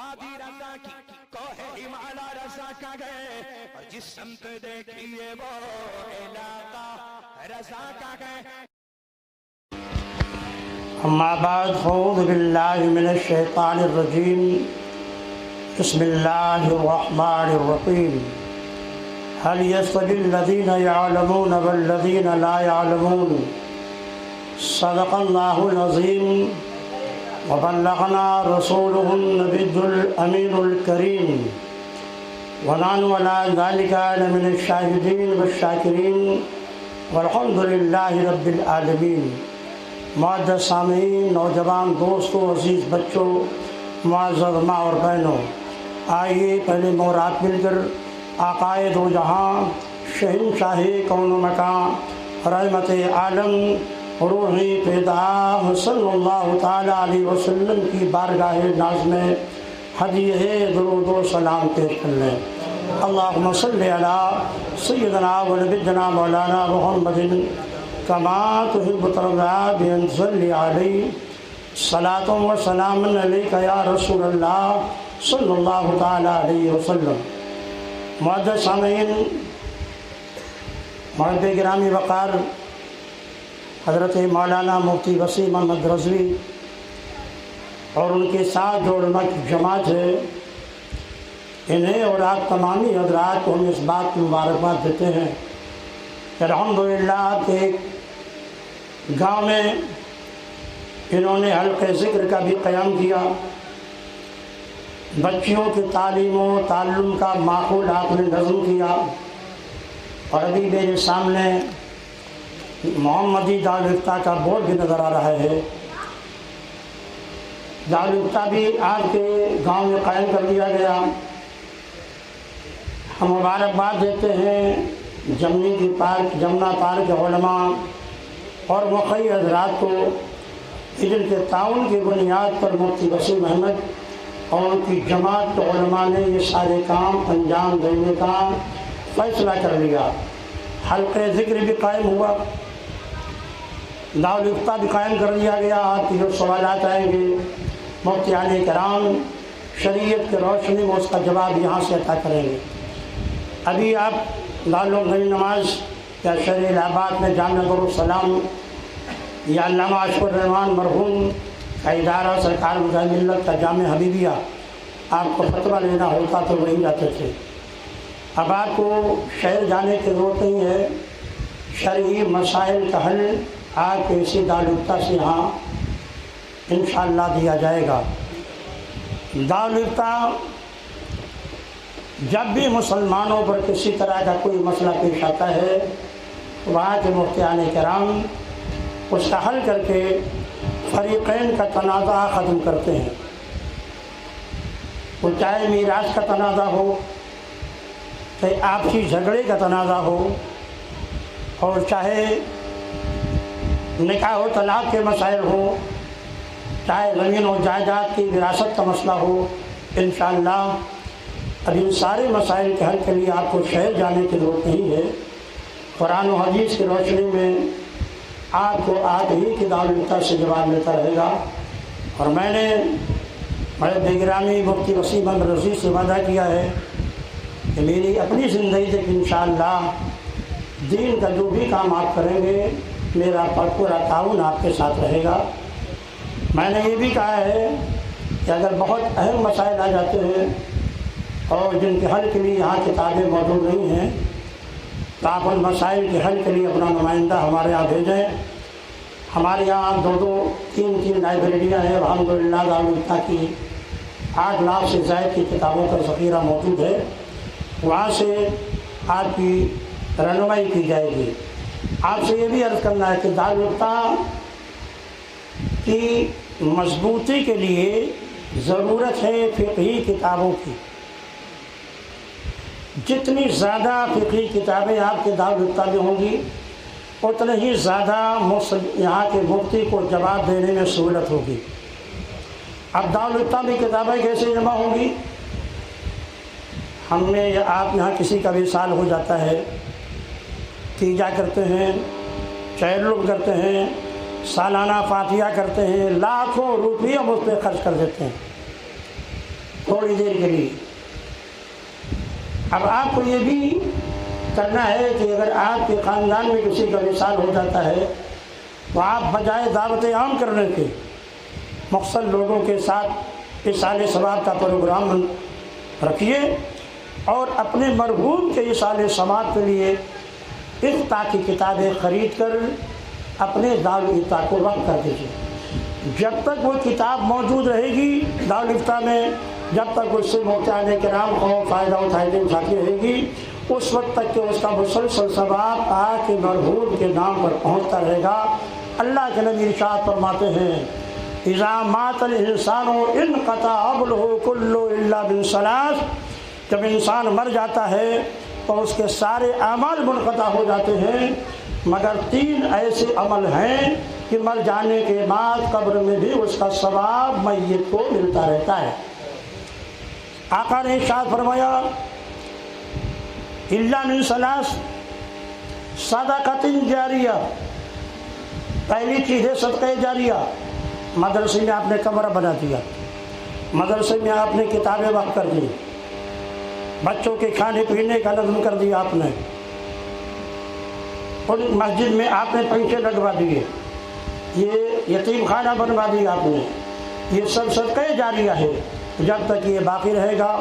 وادی رضا کی کوہ ہمالا رضا کا گئے اور جس سمت دیکھیے وہ علاقہ رضا کا گئے. اما بعد اعوذ باللہ من الشیطان الرجیم بسم اللہ الرحمن الرحیم. هل يستوي الذين يعلمون والذين لا يعلمون صدق اللہ العظیم وبلغنا رسوله النبي الأمين الكريم ونحن على ذلك من الشاهدين والشاكرين والحمد لله رب العالمين. معزز سامعین، نوجوان دوستوں، عزیز بچوں، معزز ماں اور بہنوں، آئیے پہلے مورات مل کر آقائے دو جہاں، شہنشاہ کون و مکان، رحمت عالم، روحی پیدا صلی اللہ تعالیٰ علیہ وسلم کی بارگاہ ناز میں ہدیہ درود و سلام پیش کر لیں. اللہم صلی علی سیدنا و نبینا مولانا محمد کما تحب ترضى بأن تصلي عليه صلاة وسلام عليك یا رسول اللہ صلی اللہ تعالیٰ علیہ وسلم. معزز سامعین، مرد گرامی وقار حضرت مولانا مفتی وسیم احمد رضوی اور ان کے ساتھ جو علماء کی جماعت ہے، انہیں اور آپ تمامی حضرات کو ہم اس بات کی مبارکباد دیتے ہیں کہ الحمدللہ کہ ایک گاؤں میں انہوں نے حلقہ ذکر کا بھی قیام کیا. بچیوں کی تعلیم و تعلم کا ماحول آپ نے نظم کیا. اور ابھی میرے سامنے محمدی دارالفتہ کا بورڈ بھی نظر آ رہا ہے. دارالفتہ بھی آج کے گاؤں میں قائم کر دیا گیا. ہم مبارکباد دیتے ہیں جمنا پارک کے علماء اور مقی حضرات کو، جن کے تعاون کی بنیاد پر مفتی وسیم احمد اور ان کی جماعت کے علماء نے یہ سارے کام انجام دینے کا فیصلہ کر لیا. حلقہ ذکر بھی قائم ہوا، دارالفتہ بھی قائم کر دیا گیا. آپ کی جو سوالات آئیں گے مفتیان کرام شریعت کی روشنی میں اس کا جواب یہاں سے عطا کریں گے. ابھی آپ دارالعلوم نماز یا شہر الہ آباد میں جامعہ دارالسلام یا علامہ اشفق الرحمان مرحوم کا ادارہ سرکار مظاہر ملت کا جامعہ حبیبیہ، آپ کو فتویٰ لینا ہوتا تو وہیں جاتے تھے. اب آپ کو شہر جانے کی ضرورت نہیں ہے. شرعی مسائل کا حل آپ کے اسی دارالفتہ سے یہاں انشاءاللہ دیا جائے گا. دارالفتہ جب بھی مسلمانوں پر کسی طرح کا کوئی مسئلہ پیش آتا ہے، وہاں کے مفتیان کرام اس کا حل کر کے فریقین کا تنازع ختم کرتے ہیں. وہ چاہے میراث کا تنازع ہو، چاہے آپسی جھگڑے کا تنازع ہو، اور چاہے نکاح و طلاق کے مسائل ہو، چاہے زمین و جائیداد کی وراثت کا مسئلہ ہو، انشاءاللہ اب ان سارے مسائل کے حل کے لیے آپ کو شہر جانے کی ضرورت نہیں ہے. قرآن و حدیث کی روشنی میں آپ کو آپ ہی کی دارالفتہ سے جواب ملتا رہے گا. اور میں نے بڑے بے گرامی مفتی وسیم احمد رضوی سے وعدہ کیا ہے کہ میری اپنی زندگی تک انشاءاللہ دین کا جو بھی کام آپ کریں گے میرا پورا تعاون آپ کے ساتھ رہے گا. میں نے یہ بھی کہا ہے کہ اگر بہت اہم مسائل آ جاتے ہیں اور جن کے حل کے لیے یہاں کتابیں موجود نہیں ہیں، تو آپ ان مسائل کے حل کے لیے اپنا نمائندہ ہمارے یہاں بھیجیں. ہمارے یہاں 2-3 لائبریریاں ہیں. الحمدللہ دارالفتہ کی 8 لاکھ سے زائد کی کتابوں کا ذخیرہ موجود ہے. وہاں سے آپ کی رہنمائی کی جائے گی. آپ سے یہ بھی عرض کرنا ہے کہ دارالفتہ کی مضبوطی کے لیے ضرورت ہے فقہی کتابوں کی. جتنی زیادہ فقہی کتابیں آپ کے دارالفتہ میں ہوں گی اتنے ہی زیادہ یہاں کے مفتی کو جواب دینے میں سہولت ہوگی. اب دارالفتہ میں کتابیں کیسے جمع ہوں گی؟ ہم نے آپ یہاں کسی کا بھی سال ہو جاتا ہے، تیجا کرتے ہیں، چہلم کرتے ہیں، سالانہ فاتحہ کرتے ہیں، لاکھوں روپیے ہم اس پہ خرچ کر دیتے ہیں. تھوڑی دیر کے لیے۔ اب آپ کو یہ بھی کرنا ہے کہ اگر آپ کے خاندان میں کسی کا وصال ہو جاتا ہے تو آپ بجائے دعوت عام کرنے کے مخصوص لوگوں کے ساتھ ایصال ثواب کا پروگرام رکھیے اور اپنے مرحوم کے ایصال ثواب کے لیے افتاء کی کتابیں خرید کر اپنے دارالفتاء کو وقف کر دیجیے۔ جب تک وہ کتاب موجود رہے گی دارالفتاء میں، جب تک اس سے مبتدئین کرام کو فائدہ اٹھاتی رہے گی، اس وقت تک کہ اس کا مسلسل ثواب آپ کے مرحوم کے نام پر پہنچتا رہے گا۔ اللہ کے نبی ارشاد فرماتے ہیں اذا مات الانسان انقطع عمله كله الا من ثلاث، جب انسان مر جاتا ہے تو اس کے سارے اعمال منقطع ہو جاتے ہیں مگر 3 ایسے عمل ہیں کہ مر جانے کے بعد قبر میں بھی اس کا ثواب میت کو ملتا رہتا ہے۔ آقا نے ارشاد فرمایا الا من ثلاث، صدقۃ جاریہ، پہلی چیز ہے صدقہ جاریہ۔ مدرسے میں آپ نے کمرہ بنا دیا، مدرسے میں آپ نے کتابیں وقف کر دی، بچوں کے کھانے پینے کا نظم کر دیا آپ نے، اور مسجد میں آپ نے پنکھے لگوا دیے، یہ یتیم خانہ بنوا دیا آپ نے، یہ سب صدقہ جاریہ ہے۔ جب تک یہ باقی رہے گا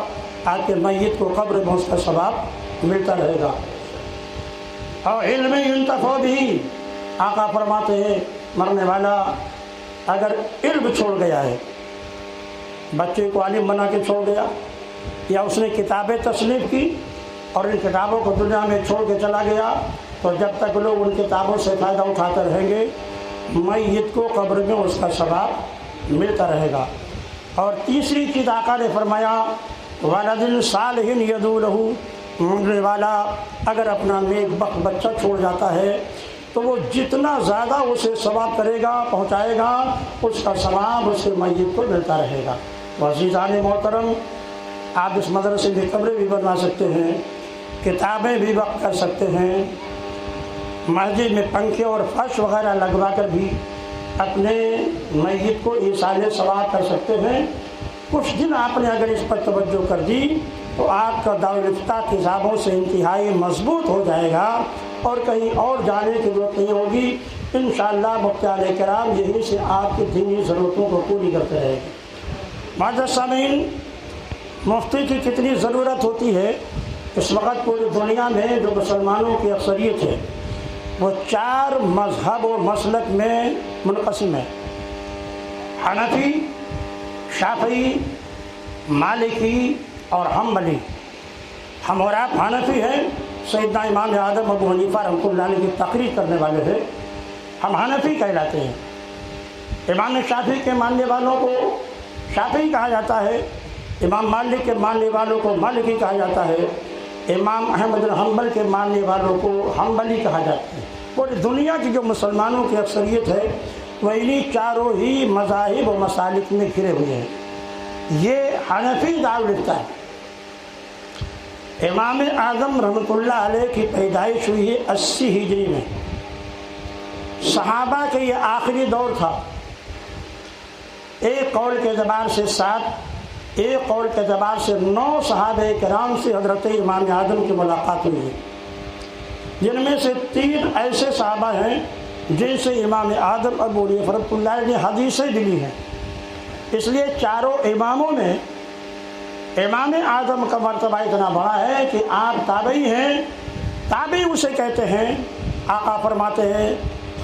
آپ کے میت کو قبر میں اس کا ثواب ملتا رہے گا۔ اور علم ينتفع به، آقا فرماتے ہیں مرنے والا اگر علم چھوڑ گیا ہے، بچے کو عالم بنا کے چھوڑ گیا، یا اس نے کتابیں تصنیف کی اور ان کتابوں کو دنیا میں چھوڑ کے چلا گیا، تو جب تک لوگ ان کتابوں سے فائدہ اٹھاتے رہیں گے میت کو قبر میں اس کا ثواب ملتا رہے گا۔ اور تیسری چیز آقا نے فرمایا ولد صالح یدعو لہ، مرنے والا اگر اپنا نیک بخت بچہ چھوڑ جاتا ہے تو وہ جتنا زیادہ اسے ثواب کرے گا پہنچائے گا اس کا ثواب اس کے میت کو ملتا رہے گا۔ عزیزان محترم، آپ اس مدرسے میں کمرے بھی بنوا سکتے ہیں، کتابیں بھی وقف کر سکتے ہیں، مسجد میں پنکھے اور فرش وغیرہ لگوا کر بھی اپنے میت کو ایصال ثواب کر سکتے ہیں۔ کچھ دن آپ نے اگر اس پر توجہ کر دی تو آپ کا دارالفتاء کتابوں سے انتہائی مضبوط ہو جائے گا اور کہیں اور جانے کی ضرورت نہیں ہوگی۔ انشاءاللہ مبتدئین کرام یہیں سے آپ کی دینی ضرورتوں کو پوری کرتے رہیں گے۔ معزز سامعین، مفتی کی کتنی ضرورت ہوتی ہے۔ اس وقت پوری دنیا میں جو مسلمانوں کی اکثریت ہے وہ 4 مذہب و مسلک میں منقسم ہے، حنفی، شافعی، مالکی اور حنبلی۔ ہم اور آپ حنفی ہیں، سیدنا امام اعظم ابو حنیفہ رحمۃ اللہ علیہ کی تقریر کرنے والے ہیں، ہم حنفی کہلاتے ہیں۔ امام شافعی کے ماننے والوں کو شافعی کہا جاتا ہے، امام مالک کے ماننے والوں کو مالکی کہا جاتا ہے، امام احمد بن حنبل کے ماننے والوں کو حنبلی کہا جاتا ہے۔ پوری دنیا کی جو مسلمانوں کی اکثریت ہے وہ انہی 4 ہی مذاہب و مسالک میں گھرے ہوئے ہیں۔ یہ حنفی دارالفتاء ہے۔ امام اعظم رحمۃ اللہ علیہ کی پیدائش ہوئی ہے 80 ہجری میں۔ صحابہ کے یہ آخری دور تھا۔ ایک قول کے اعتبار سے 7، ایک قول کے اعتبار سے 9 صحابہ کرام سے حضرت امام اعظم کی ملاقات ہوئی ہے، جن میں سے 3 ایسے صحابہ ہیں جن سے امام اعظم ابو حنیفہ رحمۃ اللہ علیہ نے حدیثیں بھی لی ہیں۔ اس لیے 4 اماموں میں امام اعظم کا مرتبہ اتنا بڑا ہے کہ آپ تابعی ہیں، تابعی اسے کہتے ہیں۔ آقا فرماتے ہیں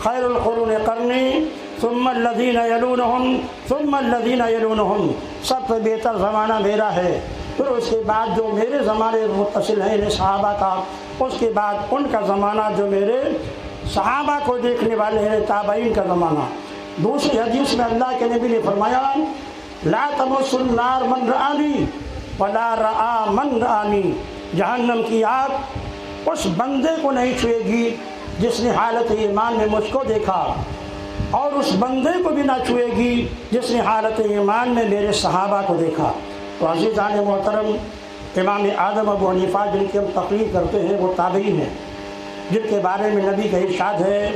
خیر القرون قرنی ثم الذین یلونہم ثم الذین یلونہم، سب سے بہتر زمانہ میرا ہے، پھر اس کے بعد جو میرے زمانے متصل ہیں انہیں صحابہ کا، اس کے بعد ان کا زمانہ جو میرے صحابہ کو دیکھنے والے ہیں تابعین کا زمانہ۔ دوسری حدیث میں اللہ کے نبی نے فرمایا لا تمس النار من رآنی ولا رآ من رآنی، جہنم کی آگ اس بندے کو نہیں چھوئے گی جس نے حالت ایمان میں مجھ کو دیکھا، اور اس بندے کو بھی نہ چھوئے گی جس نے حالت ایمان میں میرے صحابہ کو دیکھا۔ تو عزیزان محترم، امام اعظم ابو حنیفہ جن کی ہم تقریر کرتے ہیں وہ تابعی ہیں، جن کے بارے میں نبی کا ارشاد ہے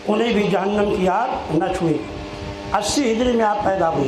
انہیں بھی جہنم کی آگ نہ چھوئے۔ 80 ہجری میں آپ پیدا ہوئے۔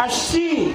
80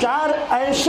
40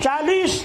40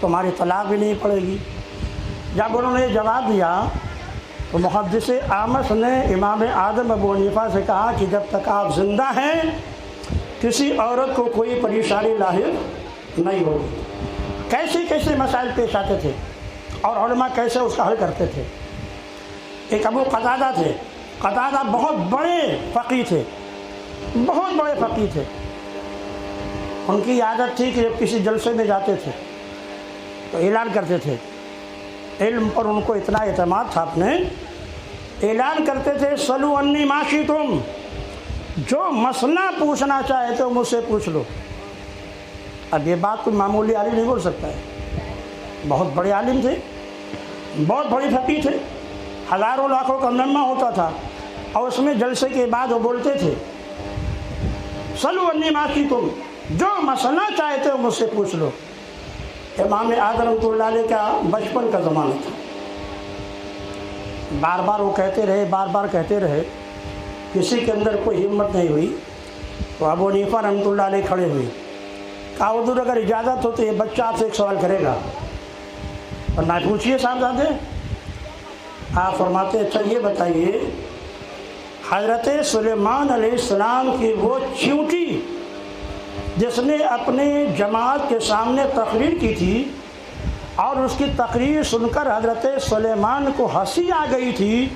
تمہاری طلاق بھی نہیں پڑے گی۔ جب انہوں نے جواب دیا تو محدث احمد نے امام اعظم ابو حنیفہ سے کہا کہ جب تک آپ زندہ ہیں کسی عورت کو کوئی پریشانی لاحق نہیں ہوگی۔ کیسے کیسے مسائل پیش آتے تھے اور علماء کیسے اس کا حل کرتے تھے۔ ایک ابو قتادہ تھے، قتادہ بہت بڑے فقیہ تھے، بہت بڑے فقیہ تھے۔ ان کی عادت تھی کہ جب کسی جلسے میں جاتے تھے تو اعلان کرتے تھے، علم پر ان کو اتنا اعتماد تھا، اپنے اعلان کرتے تھے سلو انی ما شئتم، جو مسئلہ پوچھنا چاہے تو مجھ سے پوچھ لو۔ اب یہ بات کوئی معمولی عالم نہیں بول سکتا ہے، بہت بڑے عالم تھے، بہت بڑی فقیہ تھے، ہزاروں لاکھوں کا مجمع ہوتا تھا اور اس میں جلسے کے بعد وہ بولتے تھے سلو انی ما شئتم، جو مسئلہ چاہتے ہو مجھ سے پوچھ لو۔ امام اعظم رحمۃ اللہ علیہ کا بچپن کا زمانہ تھا، بار بار وہ کہتے رہے، بار بار کہتے رہے، کسی کے اندر کوئی ہمت نہیں ہوئی تو ابو حنیفہ رحمۃ اللہ علیہ کھڑے ہوئے، کہا حضور اگر اجازت ہو تو یہ بچہ آپ سے ایک سوال کرے گا، اور نہ پوچھیے صاحبزادے۔ آپ فرماتے اچھا یہ بتائیے حضرت سلیمان علیہ السلام کی وہ چیونٹی جس نے اپنے جماعت کے سامنے تقریر کی تھی اور اس کی تقریر سن کر حضرت سلیمان کو ہنسی آ گئی تھی،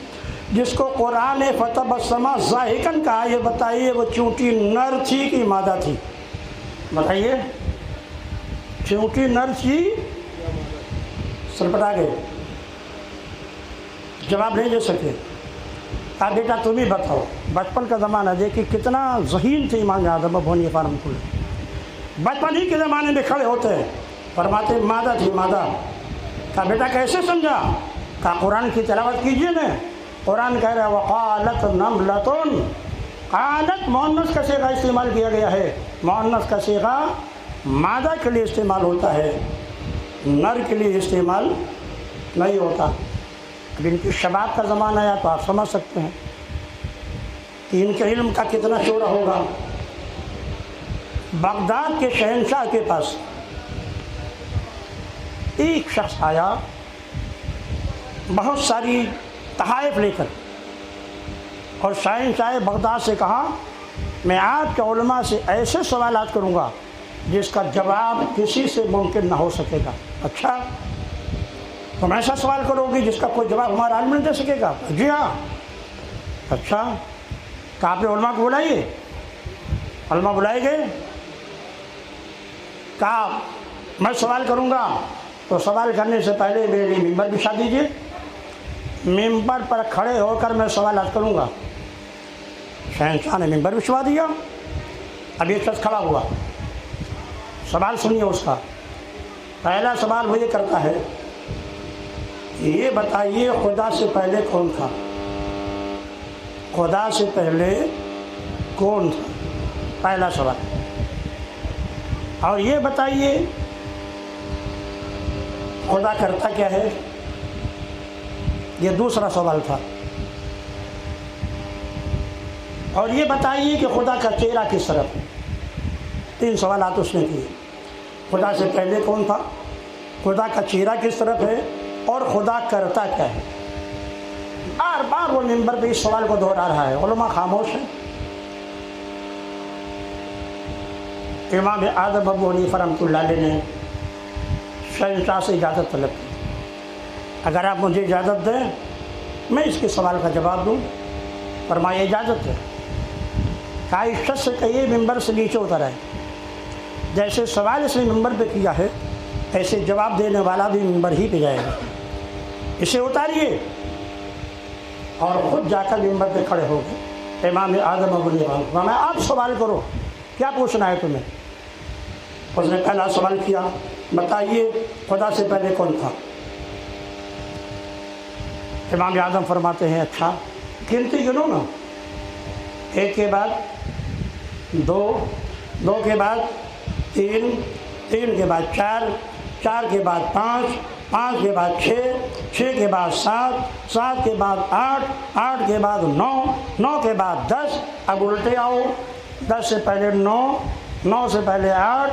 جس کو قرآن نے فتبسم ضاحکاً کہا، یہ بتائیے وہ چیونٹی نر تھی کہ مادہ تھی؟ بتائیے، چیونٹی نر تھی؟ سرپٹا گئے، جواب نہیں دے سکے۔ کہا بیٹا تم ہی بتاؤ۔ بچپن کا زمانہ دیکھیے کتنا ذہین تھے امام اعظم ابو حنیفہ رحمۃ اللہ، بچپن ہی کے زمانے میں کھڑے ہوتے ہیں، فرماتے مادہ تھی مادہ۔ کہا بیٹا کیسے سمجھا؟ کہا قرآن کی تلاوت کیجیے نا، قرآن کہہ رہا ہے وقالت نملۃ، قالت مؤنث کا صیغہ استعمال کیا گیا ہے، مؤنث کا صیغہ مادہ کے لیے استعمال ہوتا ہے، نر کے لیے استعمال نہیں ہوتا۔ اب ان کی شباب کا زمانہ آیا تو آپ سمجھ سکتے ہیں کہ ان کے علم کا کتنا شعور ہوگا۔ بغداد کے شہنشاہ کے پاس ایک شخص آیا بہت ساری تحائف لے کر، اور شہنشاہ بغداد سے کہا میں آپ کے علماء سے ایسے سوالات کروں گا جس کا جواب کسی سے ممکن نہ ہو سکے گا۔ اچھا تم ایسا سوال کرو گی جس کا کوئی جواب ہمارا عالم نہیں دے سکے گا؟ جی ہاں۔ اچھا کہا آپ نے علماء کو بلائیے، علماء بلائے گئے، کہا میں سوال کروں گا تو سوال کرنے سے پہلے میرے لیے ممبر بچھا دیجیے، ممبر پر کھڑے ہو کر میں سوالات کروں گا۔ شہنشاہ نے ممبر بچھوا دیا۔ اب یہ شخص کھڑا ہوا، سوال سنیے اس کا۔ پہلا سوال وہ یہ کرتا ہے یہ بتائیے خدا سے پہلے کون تھا؟ خدا سے پہلے کون تھا؟ پہلا سوال۔ اور یہ بتائیے خدا کرتا کیا ہے؟ یہ دوسرا سوال تھا۔ اور یہ بتائیے کہ خدا کا چہرہ کس طرف ہے؟ تین سوالات اس نے کیے۔ خدا سے پہلے کون تھا، خدا کا چہرہ کس طرف ہے، اور خدا کرتا کیا ہے؟ بار بار وہ ممبر پہ اس سوال کو دہرا رہا ہے، علماء خاموش ہیں۔ امام اعظم ابو حنیفہ رحمۃ اللہ علیہ نے شہنشاہ سے اجازت طلب کی، اگر آپ مجھے اجازت دیں میں اس کے سوال کا جواب دوں۔ فرمایا اجازت ہے۔ کہا اس شخص سے کہیے ممبر سے نیچے اتر آئے، جیسے سوال اس نے ممبر پہ کیا ہے ایسے جواب دینے والا بھی ممبر ہی پہ جائے گا، اسے اتاریے۔ اور خود جا کر ممبر پہ کھڑے ہو گئے امام اعظم ابو حنیفہ۔ فرمایا آپ سوال کرو، کیا پوچھنا ہے تمہیں؟ اس نے پہلا سوال کیا بتائیے خدا سے پہلے کون تھا؟ امام اعظم فرماتے ہیں اچھا گنتی گنو نا، ایک کے بعد دو، دو کے بعد تین، تین کے بعد چار، چار کے بعد پانچ، پانچ کے بعد چھ، چھ کے بعد سات، سات کے بعد آٹھ، آٹھ کے بعد نو، نو کے بعد دس۔ اب الٹے آؤ، دس سے پہلے نو، نو سے پہلے آٹھ،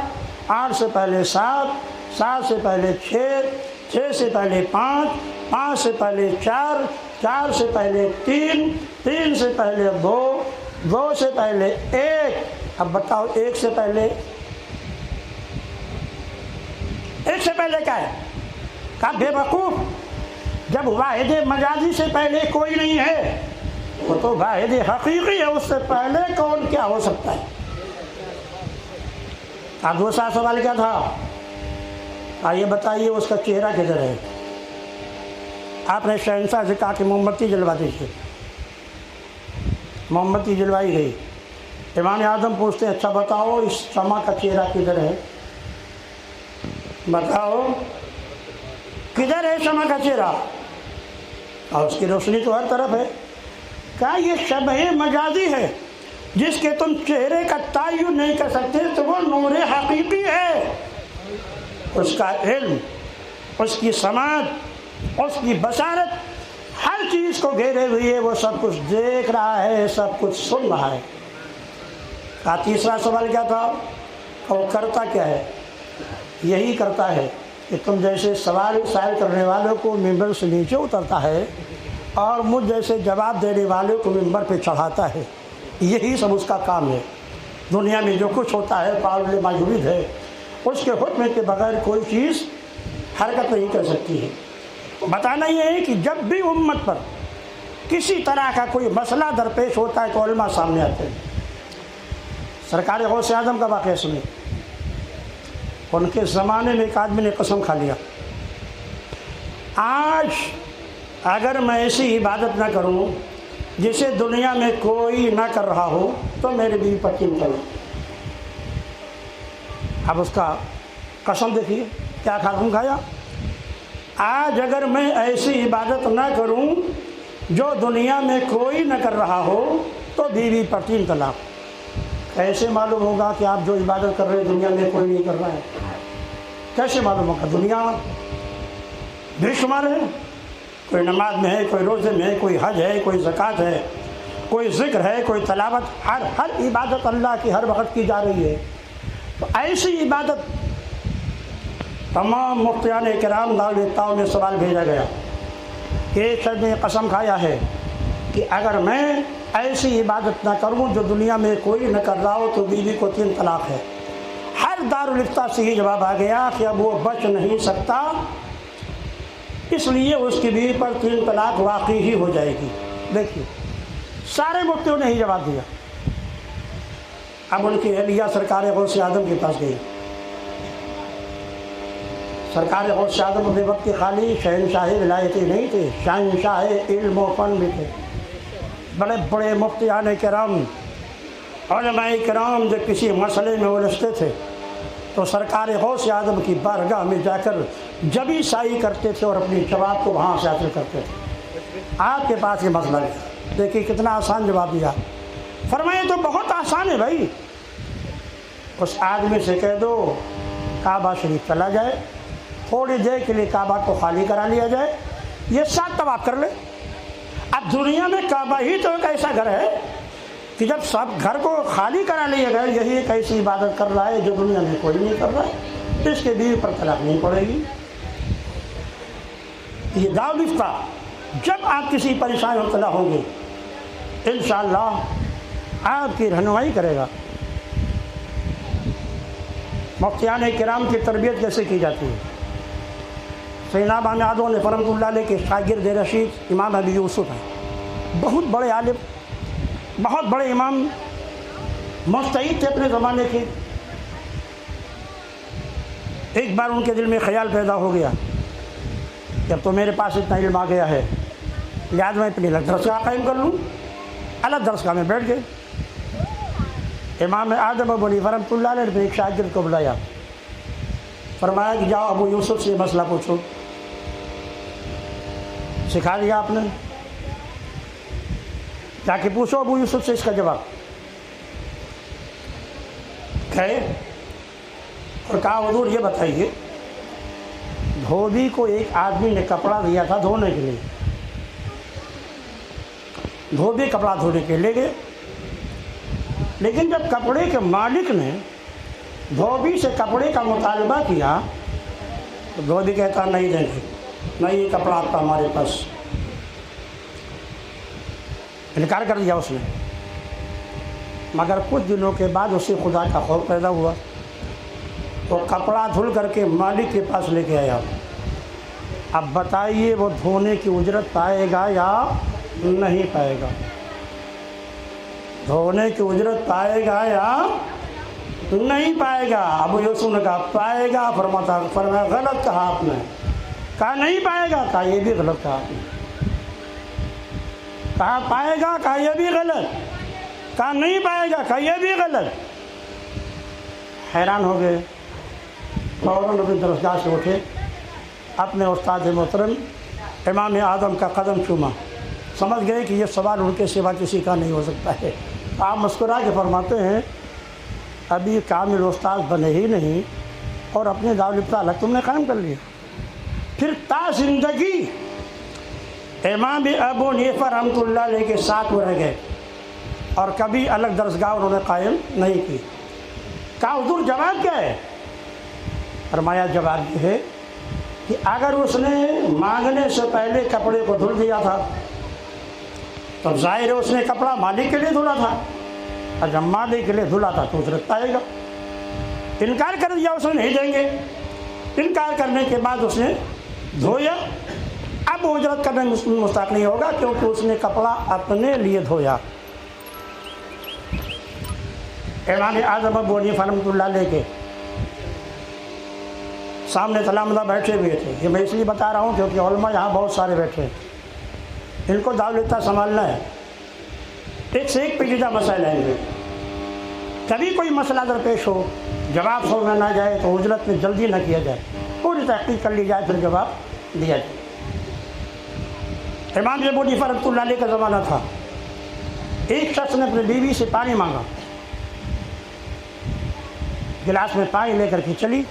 آٹھ سے پہلے سات، 7 سے پہلے 6، 6 سے پہلے 5، 5 سے پہلے 4، 4 سے پہلے 3، 3 سے پہلے 2، 2 سے پہلے 1۔ اب بتاؤ 1 سے پہلے کیا ہے؟ کہا بے وقوف، جب واحد مجازی سے پہلے کوئی نہیں ہے وہ تو واحد حقیقی ہے، اس سے پہلے کون کیا ہو سکتا ہے؟ اب دوسرا سوال کیا تھا؟ آئیے بتائیے اس کا چہرہ کدھر ہے؟ آپ نے شہنشاہ سے کہا کہ موم بتی جلوا دیجیے، موم بتی جلوائی گئی۔ امام اعظم پوچھتے ہیں اچھا بتاؤ اس شمع کا چہرہ کدھر ہے؟ بتاؤ کدھر ہے شمع کا چہرہ؟ اور اس کی روشنی تو ہر طرف ہے۔ کہا یہ شبہ مجازی ہے، جس کے تم چہرے کا تعین نہیں کر سکتے تو وہ نور حقیقی ہے۔ اس کا علم، اس کی سماعت، اس کی بصارت ہر چیز کو گھیرے ہوئے وہ سب کچھ دیکھ رہا ہے، سب کچھ سن رہا ہے۔ کہا تیسرا سوال کیا تھا؟ وہ کرتا کیا ہے؟ یہی کرتا ہے کہ تم جیسے سوال سائل کرنے والوں کو ممبر سے نیچے اترتا ہے اور مجھ جیسے جواب دینے والوں کو ممبر پہ چڑھاتا ہے، یہی سب اس کا کام ہے۔ دنیا میں جو کچھ ہوتا ہے قابل موجود ہے، اس کے حکم کے بغیر کوئی چیز حرکت نہیں کر سکتی ہے۔ بتانا یہ ہے کہ جب بھی امت پر کسی طرح کا کوئی مسئلہ درپیش ہوتا ہے تو علماء سامنے آتے ہیں۔ سرکار غوث اعظم کا واقعہ سنیں، ان کے زمانے میں ایک آدمی نے قسم کھا لیا، آج اگر میں ایسی عبادت نہ کروں جسے دنیا میں کوئی نہ کر رہا ہو تو میرے بیوی پتی نکلے۔ اب اس کا قسم دیکھیے کیا قسم کھایا، آج اگر میں ایسی عبادت نہ کروں جو دنیا میں کوئی نہ کر رہا ہو تو بیوی پر 3 طلاق۔ کیسے معلوم ہوگا کہ آپ جو عبادت کر رہے ہیں دنیا میں کوئی نہیں کر رہا ہے؟ کیسے معلوم ہوگا؟ دنیا بے شمار ہے، کوئی نماز میں ہے، کوئی روزے میں ہے، کوئی حج ہے، کوئی زکوٰۃ ہے، کوئی ذکر ہے، کوئی تلاوت، ہر عبادت اللہ کی ہر وقت کی جا رہی ہے۔ تو ایسی عبادت تمام مفتیان کرام دارالفتاؤں میں سوال بھیجا گیا کہ ایک شخص نے قسم کھایا ہے کہ اگر میں ایسی عبادت نہ کروں جو دنیا میں کوئی نہ کر رہا ہو تو بیوی کو 3 طلاق ہے۔ ہر دارالفتاء سے ہی جواب آ گیا کہ اب وہ بچ نہیں سکتا، اس لیے اس کی بیوی پر 3 طلاق واقع ہی ہو جائے گی۔ دیکھیے سارے مفتیوں نے ہی جواب دیا۔ اب ان کی اہلیہ سرکار غوث اعظم کے پاس گئی۔ سرکار غوث اعظم اپنے وقت کے خالی شہنشاہ ولایتیں نہیں تھے، شہنشاہ علم و فن بھی تھے۔ بڑے بڑے مفتیان کرام، علماء کرام جب کسی مسئلے میں الجھتے تھے تو سرکار غوث اعظم کی بارگاہ میں جا کر جبی سائی کرتے تھے اور اپنی جواب کو وہاں سے حاصل کرتے تھے۔ آپ کے پاس یہ مسئلہ ہے، دیکھیے کتنا آسان جواب دیا۔ فرمائے تو بہت آسان ہے بھائی، اس آدمی سے کہہ دو کعبہ شریف چلا جائے، تھوڑی دیر کے لیے کعبہ کو خالی کرا لیا جائے، یہ 7 طواف کر لے۔ اب دنیا میں کعبہ ہی تو ایک ایسا گھر ہے کہ جب سب گھر کو خالی کرا لیا گیا، یہی ایک ایسی عبادت کر رہا ہے جو دنیا میں کوئی نہیں کر رہا ہے، اس کے بیوی پر طلاق نہیں پڑے گی۔ یہ دارالفتاء جب آپ کسی پریشانی مبتلا ہوں گے انشاءاللہ آپ کی رہنمائی کرے گا۔ مفتیان کرام کی تربیت کیسے کی جاتی ہے؟ سیدنا امام اعظم رحمۃ اللہ علیہ کے شاگرد رشید امام ابی یوسف ہیں، بہت بڑے عالم، بہت بڑے امام، مجتہد تھے اپنے زمانے کے۔ ایک بار ان کے دل میں خیال پیدا ہو گیا کہ اب تو میرے پاس اتنا علم آ گیا ہے، لہٰذا میں اپنی الگ درسگاہ قائم کر لوں۔ الگ درسگاہ میں بیٹھ گئے۔ امام اعظم ابو حنیفہ رحمۃ اللہ علیہ نے ایک شاگرد کو بلایا، فرمایا کہ جاؤ ابو یوسف سے مسئلہ پوچھو۔ سکھا دیا آپ نے، جا کے پوچھو ابو یوسف سے اس کا جواب۔ گئے اور کہا حضور یہ بتائیے، دھوبی کو ایک آدمی نے کپڑا دیا تھا دھونے کے لیے، دھوبی کپڑا دھونے کے لے گئے، لیکن جب کپڑے کے مالک نے دھوبی سے کپڑے کا مطالبہ کیا تو دھوبی کہتا نہیں دیں گے، نہیں یہ کپڑا آپ کا ہمارے پاس، انکار کر دیا اس نے۔ مگر کچھ دنوں کے بعد اسے خدا کا خوف پیدا ہوا، وہ کپڑا دھل کر کے مالک کے پاس لے کے آیا۔ اب بتائیے وہ دھونے کی اجرت پائے گا یا نہیں پائے گا؟ دھونے کی اجرت پائے گا یا نہیں پائے گا؟ ابو یوسف نے کہا پائے گا، فرمایا غلط کہا آپ نے۔ کہا نہیں پائے گا، کہا یہ بھی غلط کہا آپ نے۔ کہا پائے گا، کہا یہ بھی غلط، کہا نہیں پائے گا، کہا یہ بھی غلط۔ حیران ہو گئے، فوراً اپنی درسگاہ سے اٹھے، اپنے استاد محترم امام اعظم کا قدم چوما، سمجھ گئے کہ یہ سوال ان کے سوا کسی کا نہیں ہو سکتا ہے۔ آپ مسکرا کے فرماتے ہیں ابھی کامل استاد بنے ہی نہیں اور اپنے دارالفتہ الگ تم نے قائم کر لیا۔ پھر تا زندگی امام ابو حنیفہ رحمۃ اللہ علیہ کے ساتھ وہ رہ گئے اور کبھی الگ درسگاہ انہوں نے قائم نہیں کی۔ کہا حضور جواب کیا ہے؟ فرمایا جواب یہ ہے کہ اگر اس نے مانگنے سے پہلے کپڑے کو دھل دیا تھا تو ظاہر ہے اس نے کپڑا مالک کے لیے دھلا تھا، اور جب مالک کے لیے دھلا تھا تو اجرت پائے گا۔ انکار کر دیا اس نے نہیں دیں گے، انکار کرنے کے بعد اس نے دھویا، اب اجرت کرنے میں مستحق نہیں ہوگا کیونکہ اس نے کپڑا اپنے لیے دھویا۔ امام اعظم ابو حنیفہ رحمۃ اللہ علیہ کے سامنے تلامذہ بیٹھے ہوئے تھے، یہ میں اس لیے بتا رہا ہوں کیونکہ علماء یہاں بہت سارے بیٹھے ہیں، ان کو دارالفتہ سنبھالنا ہے، ایک سے ایک پیچیدہ مسائل آئیں گے۔ کبھی کوئی مسئلہ درپیش ہو، جواب سمجھ میں نہ جائے تو اجرت میں جلدی نہ کیا جائے، پوری تحقیق کر لی جائے پھر جواب دیا جائے۔ امام ابو حنیفہ رحمۃ اللہ علیہ کا زمانہ تھا، ایک شخص نے اپنی بیوی سے پانی مانگا، گلاس میں پانی لے کر کے چلی،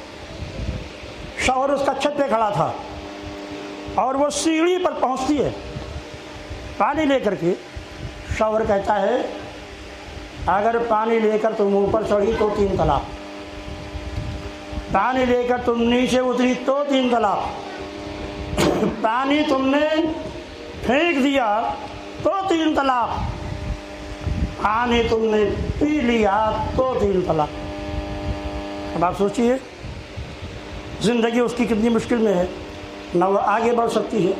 شوہر اس کا چھت پہ کھڑا تھا اور وہ سیڑھی پر پہنچتی ہے پانی لے کر کے، شوہر کہتا ہے اگر پانی لے کر تم اوپر چڑھی تو 3 طلاق، پانی لے کر تم نیچے اتری تو 3 طلاق، پانی تم نے پھینک دیا تو 3 طلاق، پانی تم نے پی لیا تو 3 طلاق۔ اب آپ سوچئے زندگی اس کی کتنی مشکل میں ہے، نہ وہ آگے بڑھ سکتی ہے،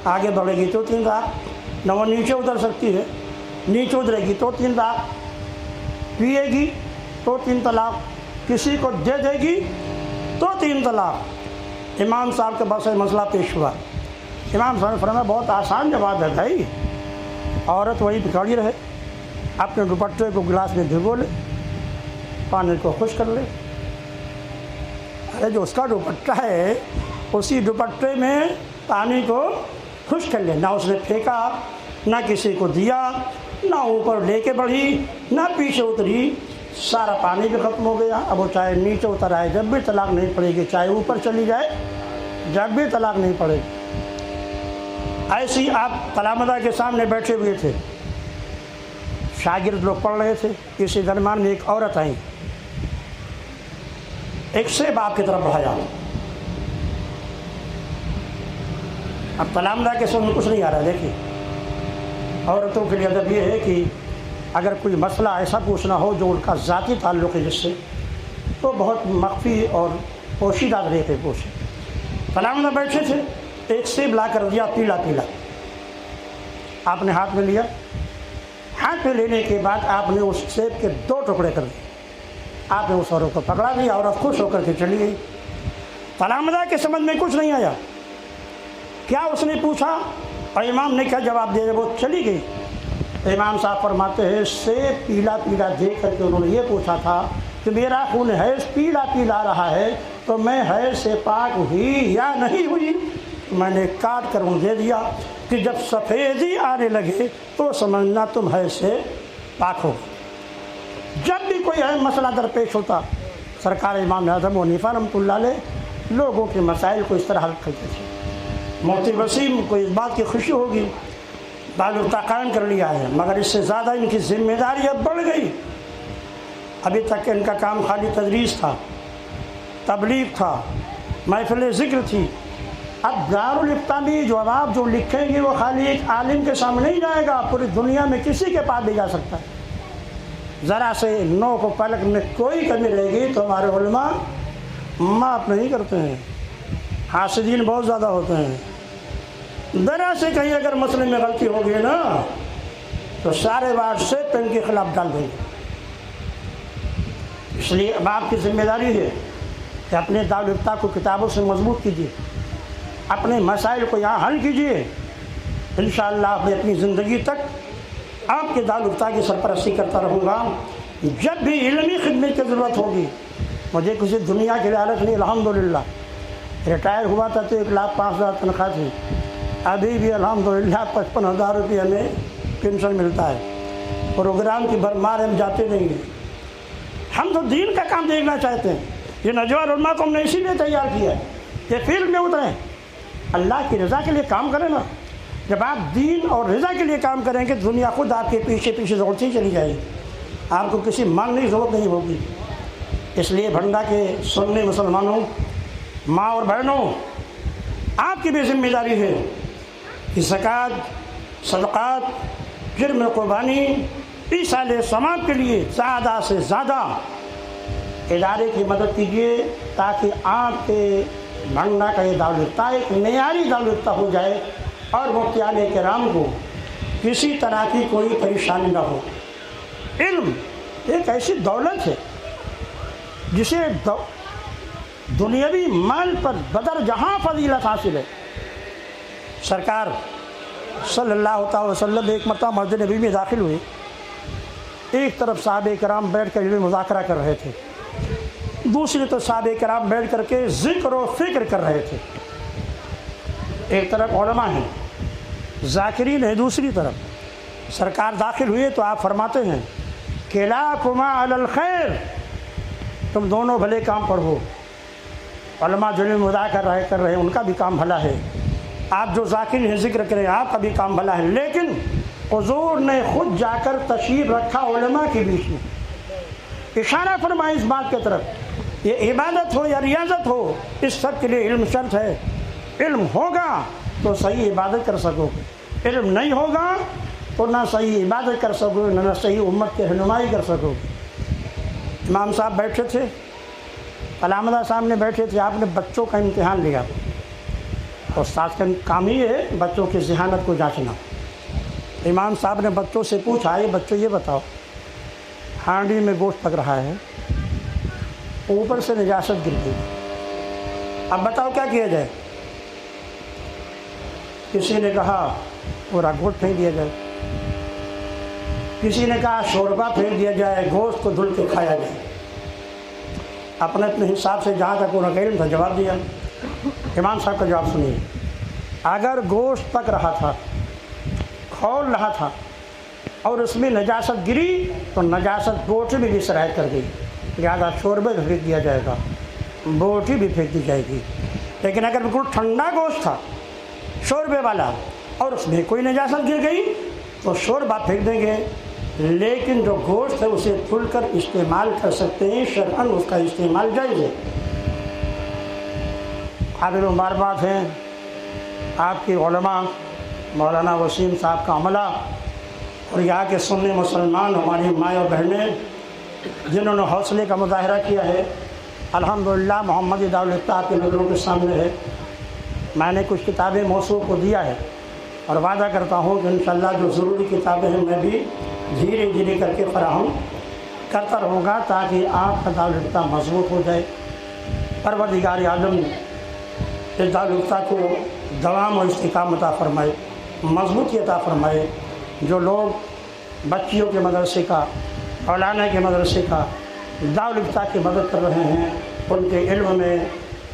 آگے بڑھے گی تو 3 طلاق، نہ وہ نیچے اتر سکتی ہے، نیچے اترے گی تو 3 طلاق، پیے گی تو 3 طلاق، کسی کو دے دے گی تو 3 طلاق۔ امام صاحب کے پاس مسئلہ پیش ہوا، امام صاحب نے فرمایا بہت آسان جواب ہے بھائی، عورت وہیں پہ کھڑی رہے، اپنے دوپٹے کو گلاس میں بھگو لے، پانی کو خشک کر لے، ارے جو اس کا دوپٹہ ہے اسی دوپٹے میں پانی کو خشک کر لے، نہ اس نے پھینکا، نہ کسی کو دیا، نہ اوپر لے کے بڑھی، نہ پیچھے اتری، سارا پانی بھی ختم ہو گیا۔ اب وہ چاہے نیچے اتر آئے جب بھی طلاق نہیں پڑے گی، چاہے اوپر چلی جائے جب بھی طلاق نہیں پڑے گی۔ ایسی آپ تلامذہ کے سامنے بیٹھے ہوئے تھے، شاگرد لوگ پڑھ رہے تھے، اسی درمیان میں ایک عورت آئی، ایک سیب آپ کی طرف بڑھایا، اب تلامذہ کے سامنے کچھ نہیں آ رہا۔ دیکھیے عورتوں کے لیے ادب یہ ہے کہ اگر کوئی مسئلہ ایسا پوچھنا ہو جو ان کا ذاتی تعلق ہے جس سے، تو بہت مخفی اور پوشیدہ طریقے پوچھیں۔ تلامذہ بیٹھے تھے، ایک سیب لا کر دیا پیلا پیلا، آپ نے ہاتھ میں لیا، ہاتھ میں لینے کے بعد آپ نے اس سیب کے 2 ٹکڑے کر دیے، آپ نے اس عورت کو پکڑا دیا، عورت خوش ہو کر کے چلی گئی۔ تلامذہ کے سمجھ میں کچھ نہیں آیا، کیا اس نے پوچھا اور امام نے کیا جواب دیا، وہ چلی گئی۔ امام صاحب فرماتے ہیں سیب پیلا پیلا دیکھ کر کے انہوں نے یہ پوچھا تھا کہ میرا خون حیض پیلا پیلا رہا ہے تو میں حیض سے پاک ہوئی یا نہیں ہوئی؟ میں نے کاٹ کر انہیں دے دیا کہ جب سفیدی آنے لگے تو سمجھنا تم حیض سے پاک ہو۔ جب بھی کوئی اہم مسئلہ درپیش ہوتا، سرکار امام اعظم ابو حنیفہ رحمۃ اللہ علیہ لوگوں کے مسائل کو اس طرح حل کرتے تھے۔ مفتی وسیم کو اس بات کی خوشی ہوگی دارالفتہ قائم کر لیا ہے، مگر اس سے زیادہ ان کی ذمہ داری اب بڑھ گئی۔ ابھی تک ان کا کام خالی تدریس تھا، تبلیغ تھا، محفل ذکر تھی. اب دارالفتہ بھی جواب جو لکھیں گے وہ خالی ایک عالم کے سامنے نہیں جائے گا، پوری دنیا میں کسی کے پاس بھی جا سکتا ہے. ذرا سے نو کو پلک میں کوئی کمی رہے گی تو ہمارے علماء معاف نہیں کرتے ہیں. حاسدین بہت زیادہ ہوتے ہیں. ذرا سے کہیں اگر مسئلے میں غلطی ہوگی نا تو سارے واٹ سے پین کے خلاف ڈال دیں گے. اس لیے اب آپ کی ذمہ داری ہے کہ اپنے دارالفتہ کو کتابوں سے مضبوط کیجیے، اپنے مسائل کو یہاں حل کیجیے. انشاءاللہ میں اپنی زندگی تک آپ کے دارالفتہ کی سرپرستی کرتا رہوں گا. جب بھی علمی خدمت کی ضرورت ہوگی، مجھے کسی دنیا کی لالچ نہیں. الحمدللہ ریٹائر ہوا تھا تو 1,05,000 تنخواہ تھی. ابھی بھی الحمدللہ 55,000 روپیہ میں پینشن ملتا ہے. پروگرام کی بھرمار ہم جاتے نہیں ہیں. ہم تو دین کا کام دیکھنا چاہتے ہیں. یہ نوجوان علماء کو ہم نے اسی لیے تیار کیا ہے کہ فیلڈ میں اتریں، اللہ کی رضا کے لیے کام کریں نا. جب آپ دین اور رضا کے لیے کام کریں گے دنیا خود آپ کے پیچھے پیچھے دوڑتی چلی جائے گی، آپ کو کسی مانگنے کی ضرورت نہیں ہوگی. اس لیے بھنڈا کے سننے مسلمانوں، ماں اور بہنوں، آپ کی بھی ذمہ داری ہے کہ زکوٰۃ، صدقات، جرم قربانی، ایصال ثواب کے لیے زیادہ سے زیادہ ادارے کی مدد کیجیے تاکہ آپ کے بھنڈا کا یہ دارالفتہ ایک معیاری دارالفتہ ہو جائے اور مفتیان کرام کو کسی طرح کی کوئی پریشانی نہ ہو. علم ایک ایسی دولت ہے جسے دنیاوی مال پر بدر جہاں فضیلت حاصل ہے. سرکار صلی اللہ تعالی وسلم ایک مرتبہ مسجد نبوی میں داخل ہوئے. ایک طرف صحابہ کرام بیٹھ کر علم مذاکرہ کر رہے تھے، دوسری طرف صحابہ کرام بیٹھ کر کے ذکر و فکر کر رہے تھے. ایک طرف علماء ہیں، ذاکرین ہیں، دوسری طرف سرکار داخل ہوئے تو آپ فرماتے ہیں کلاکما علی الخیر، تم دونوں بھلے کام پر ہو. علماء جو علم مذاکرہ کر رہے ہیں ان کا بھی کام بھلا ہے، آپ جو ذاکرین ہیں ذکر کریں آپ کا بھی کام بھلا ہے. لیکن حضور نے خود جا کر تشریف رکھا علماء کے بیچ میں، اشارہ فرمایا اس بات کی طرف یہ عبادت ہو یا ریاضت ہو اس سب کے لیے علم شرط ہے. علم ہوگا تو صحیح عبادت کر سکو گے، علم نہیں ہوگا تو نہ صحیح عبادت کر سکو گے نہ صحیح امت کی رہنمائی کر سکو گے. امام صاحب بیٹھے تھے، علامہ صاحب نے بیٹھے تھے، آپ نے بچوں کا امتحان لیا. استاد کا کام ہی ہے بچوں کی ذہانت کو جانچنا. امام صاحب نے بچوں سے پوچھا یہ بچوں یہ بتاؤ ہانڈی میں گوشت پک رہا ہے، اوپر سے نجاست گر گئی، اب بتاؤ کیا کیا جائے؟ کسی نے کہا پورا گوشت پھینک دیا جائے، کسی نے کہا شوربہ پھینک دیا جائے، گوشت کو دھل کے کھایا جائے. اپنے اپنے حساب سے جہاں تک انہوں نے علم تھا جواب دیا. امام صاحب کا جواب سنیے. اگر گوشت پک رہا تھا، کھول رہا تھا اور اس میں نجاست گری تو نجاست بوٹی میں بھی سرایت کر گئی، لہٰذا شوربے بھی پھینک دیا جائے گا، بوٹی بھی پھینک دی جائے گی. لیکن اگر بالکل ٹھنڈا گوشت تھا شوربے والا اور اس میں کوئی نجاست گر گئی تو شوربہ پھینک دیں گے، لیکن جو گوشت ہے اسے دھل کر استعمال کر سکتے ہیں، شرعاً اس کا استعمال جائز ہے. قابل مبارکباد ہیں آپ کی علماء مولانا وسیم صاحب کا عملہ اور یہاں کے سنی مسلمان ہماری مائیں اور بہنیں جنہوں نے حوصلے کا مظاہرہ کیا ہے. الحمدللہ محمدی دارالفتہ آپ کے نظروں کے سامنے ہے. میں نے کچھ کتابیں موصول کو دیا ہے اور وعدہ کرتا ہوں کہ انشاءاللہ جو ضروری کتابیں ہیں میں بھی دھیرے دھیرے کر کے فراہم کرتا رہوں گا تاکہ آپ کا دارالفتہ مضبوط ہو جائے. پروردگار عالم اس دارالفتہ کو دوام و استقامت عطا فرمائے، مضبوطی عطا فرمائے. جو لوگ بچیوں کے مدرسے کا، مولانا کے مدرسے کا، دارالفتہ کی مدد کر رہے ہیں ان کے علم میں،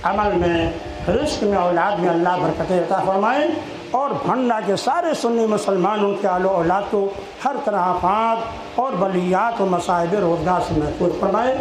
عمل میں، رزق میں، اولاد میں اللہ برکتیں عطا فرمائے اور بھنڈا کے سارے سنی مسلمانوں کے آل و اولاد کو ہر طرح آفات اور بلیات و مصائب روزگار سے محفوظ فرمائے.